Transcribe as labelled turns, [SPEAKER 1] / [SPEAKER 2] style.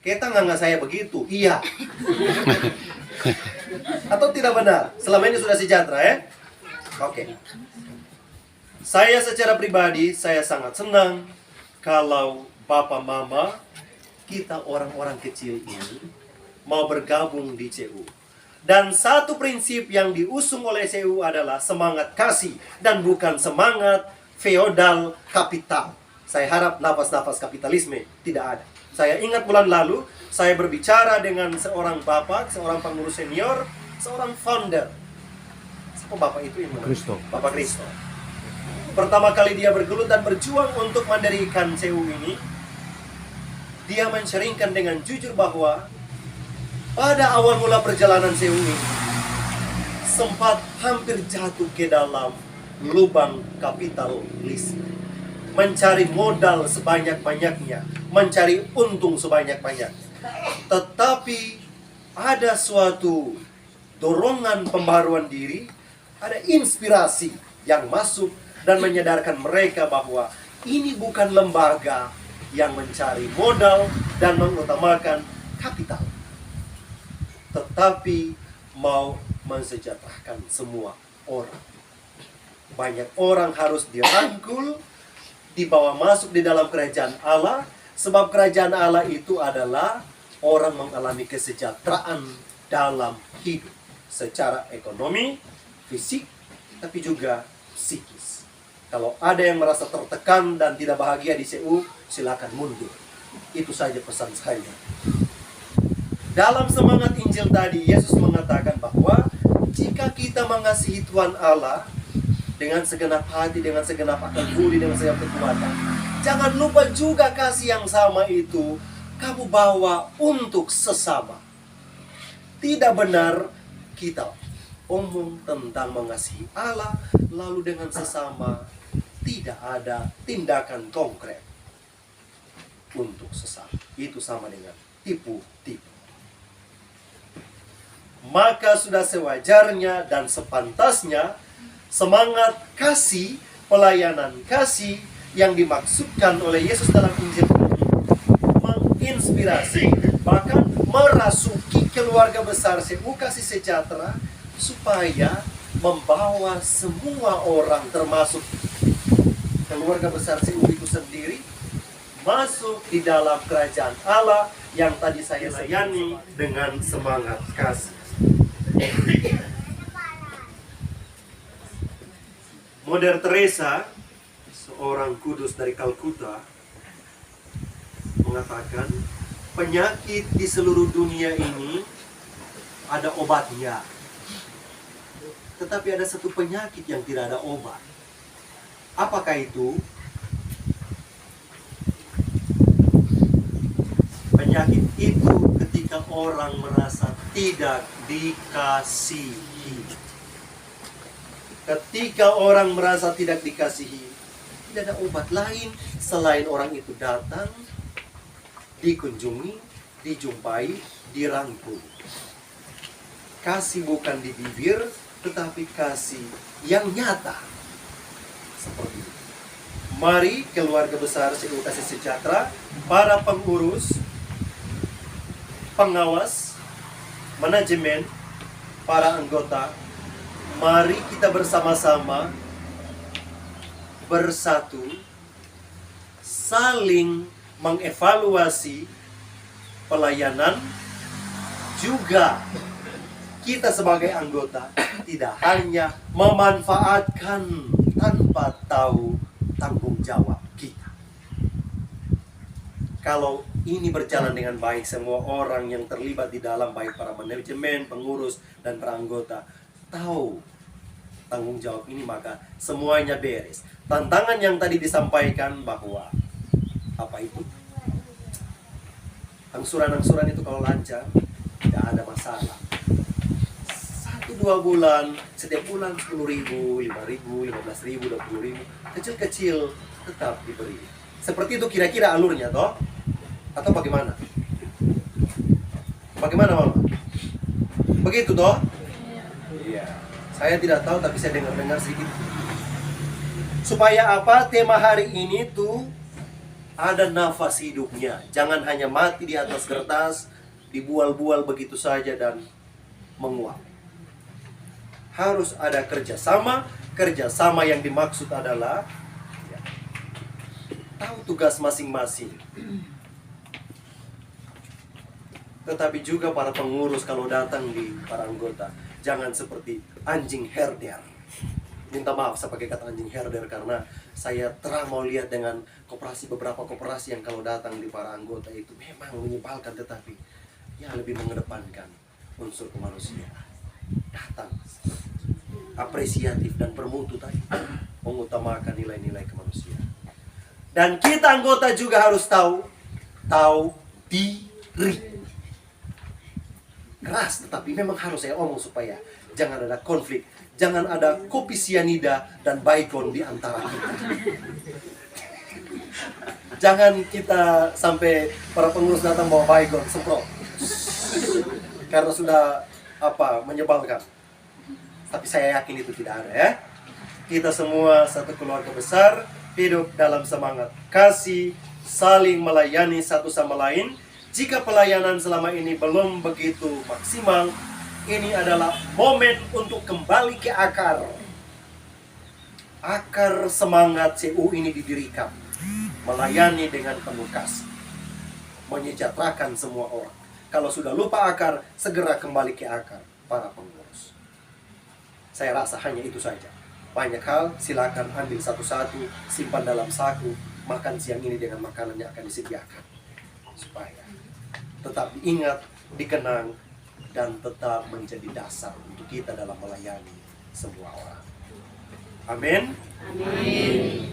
[SPEAKER 1] Kita nggak saya begitu, iya. Atau tidak benar? Selama ini sudah sejahtera ya? Oke. Saya secara pribadi, saya sangat senang kalau Bapak Mama, kita orang-orang kecil ini mau bergabung di CU. Dan satu prinsip yang diusung oleh CU adalah semangat kasih dan bukan semangat feodal kapital. Saya harap nafas-nafas kapitalisme tidak ada. Saya ingat bulan lalu, saya berbicara dengan seorang bapak, seorang pengurus senior, seorang founder. Siapa bapak itu yang
[SPEAKER 2] Kristo.
[SPEAKER 1] Bapak Kristo. Pertama kali dia bergelut dan berjuang untuk mendirikan CU ini, dia menceringkan dengan jujur bahwa pada awal mula perjalanan CU ini sempat hampir jatuh ke dalam lubang kapitalisme, mencari modal sebanyak-banyaknya, mencari untung sebanyak-banyaknya. Tetapi ada suatu dorongan pembaruan diri, ada inspirasi yang masuk dan menyadarkan mereka bahwa ini bukan lembaga yang mencari modal dan mengutamakan kapital, tetapi mau mensejahterakan semua orang. Banyak orang harus dirangkul, dibawa masuk di dalam kerajaan Allah, sebab kerajaan Allah itu adalah orang mengalami kesejahteraan dalam hidup, secara ekonomi, fisik, tapi juga psikis. Kalau ada yang merasa tertekan dan tidak bahagia di CU, silakan mundur. Itu saja pesan saya. Dalam semangat Injil tadi, Yesus mengatakan bahwa jika kita mengasihi Tuhan Allah dengan segenap hati, dengan segenap akal budi, dengan segenap kekuatan, jangan lupa juga kasih yang sama itu kamu bawa untuk sesama. Tidak benar kita omong tentang mengasihi Allah, lalu dengan sesama tidak ada tindakan konkret untuk sesama. Itu sama dengan tipu-tipu. Maka sudah sewajarnya dan sepantasnya semangat kasih, pelayanan kasih yang dimaksudkan oleh Yesus dalam Injil ini menginspirasi, bahkan merasuki keluarga besar CU Kasih Sejahtera supaya membawa semua orang, termasuk keluarga besar CU itu sendiri, masuk di dalam kerajaan Allah yang tadi saya layani dengan semangat kasih. Mother Teresa, seorang kudus dari Kalkuta, mengatakan penyakit di seluruh dunia ini ada obatnya, tetapi ada satu penyakit yang tidak ada obat. Apakah itu? Penyakit itu ketika orang merasa tidak dikasihi. Ketika orang merasa tidak dikasihi, tidak ada obat lain selain orang itu datang, dikunjungi, dijumpai, dirangkul. Kasih bukan di bibir, tetapi kasih yang nyata. Seperti itu. Mari keluarga besar CU Kasih Sejahtera, para pengurus, pengawas, manajemen, para anggota, mari kita bersama-sama bersatu, saling mengevaluasi pelayanan, juga kita sebagai anggota tidak hanya memanfaatkan tanpa tahu tanggung jawab kita. Kalau ini berjalan dengan baik, semua orang yang terlibat di dalam, baik para manajemen, pengurus, dan para anggota, tahu tanggung jawab ini, maka semuanya beres. Tantangan yang tadi disampaikan bahwa apa itu? Angsuran-angsuran itu kalau lancar, tidak ada masalah. 1-2 bulan, setiap bulan 10.000, 5.000, 15.000, 20.000, kecil-kecil tetap diberi. Seperti itu kira-kira alurnya, toh? Atau bagaimana? Bagaimana, Mama? Begitu, toh? Iya. Saya tidak tahu, tapi saya dengar-dengar sedikit. Supaya apa? Tema hari ini tuh ada nafas hidupnya. Jangan hanya mati di atas kertas, dibual-bual begitu saja dan menguap. Harus ada kerjasama. Kerjasama yang dimaksud adalah ya, tahu tugas masing-masing. Tetapi juga para pengurus kalau datang di para anggota, jangan seperti anjing herder. Minta maaf saya pakai kata anjing herder karena saya terang mau lihat dengan beberapa koperasi yang kalau datang di para anggota itu memang menyebalkan, tetapi ya lebih mengedepankan unsur kemanusiaan. Datang apresiatif dan bermutu tadi, mengutamakan nilai-nilai kemanusiaan. Dan kita anggota juga harus tahu diri. Keras, tetapi memang harus saya omong supaya jangan ada konflik, jangan ada kopi sianida dan baygon di antara kita. Jangan kita sampai para pengurus datang bawa baygon semprot karena sudah menyebalkan. Tapi saya yakin itu tidak ada ya. Kita semua satu keluarga besar, hidup dalam semangat kasih, saling melayani satu sama lain. Jika pelayanan selama ini belum begitu maksimal, ini adalah momen untuk kembali ke akar. Akar semangat CU ini didirikan. Melayani dengan penuh kasih. Menyejahterakan semua orang. Kalau sudah lupa akar, segera kembali ke akar para pengurus. Saya rasa hanya itu saja. Banyak hal, silakan ambil satu-satu, simpan dalam saku, makan siang ini dengan makanan yang akan disediakan. Supaya tetap diingat, dikenang, dan tetap menjadi dasar untuk kita dalam melayani semua orang. Amin.
[SPEAKER 2] Amin.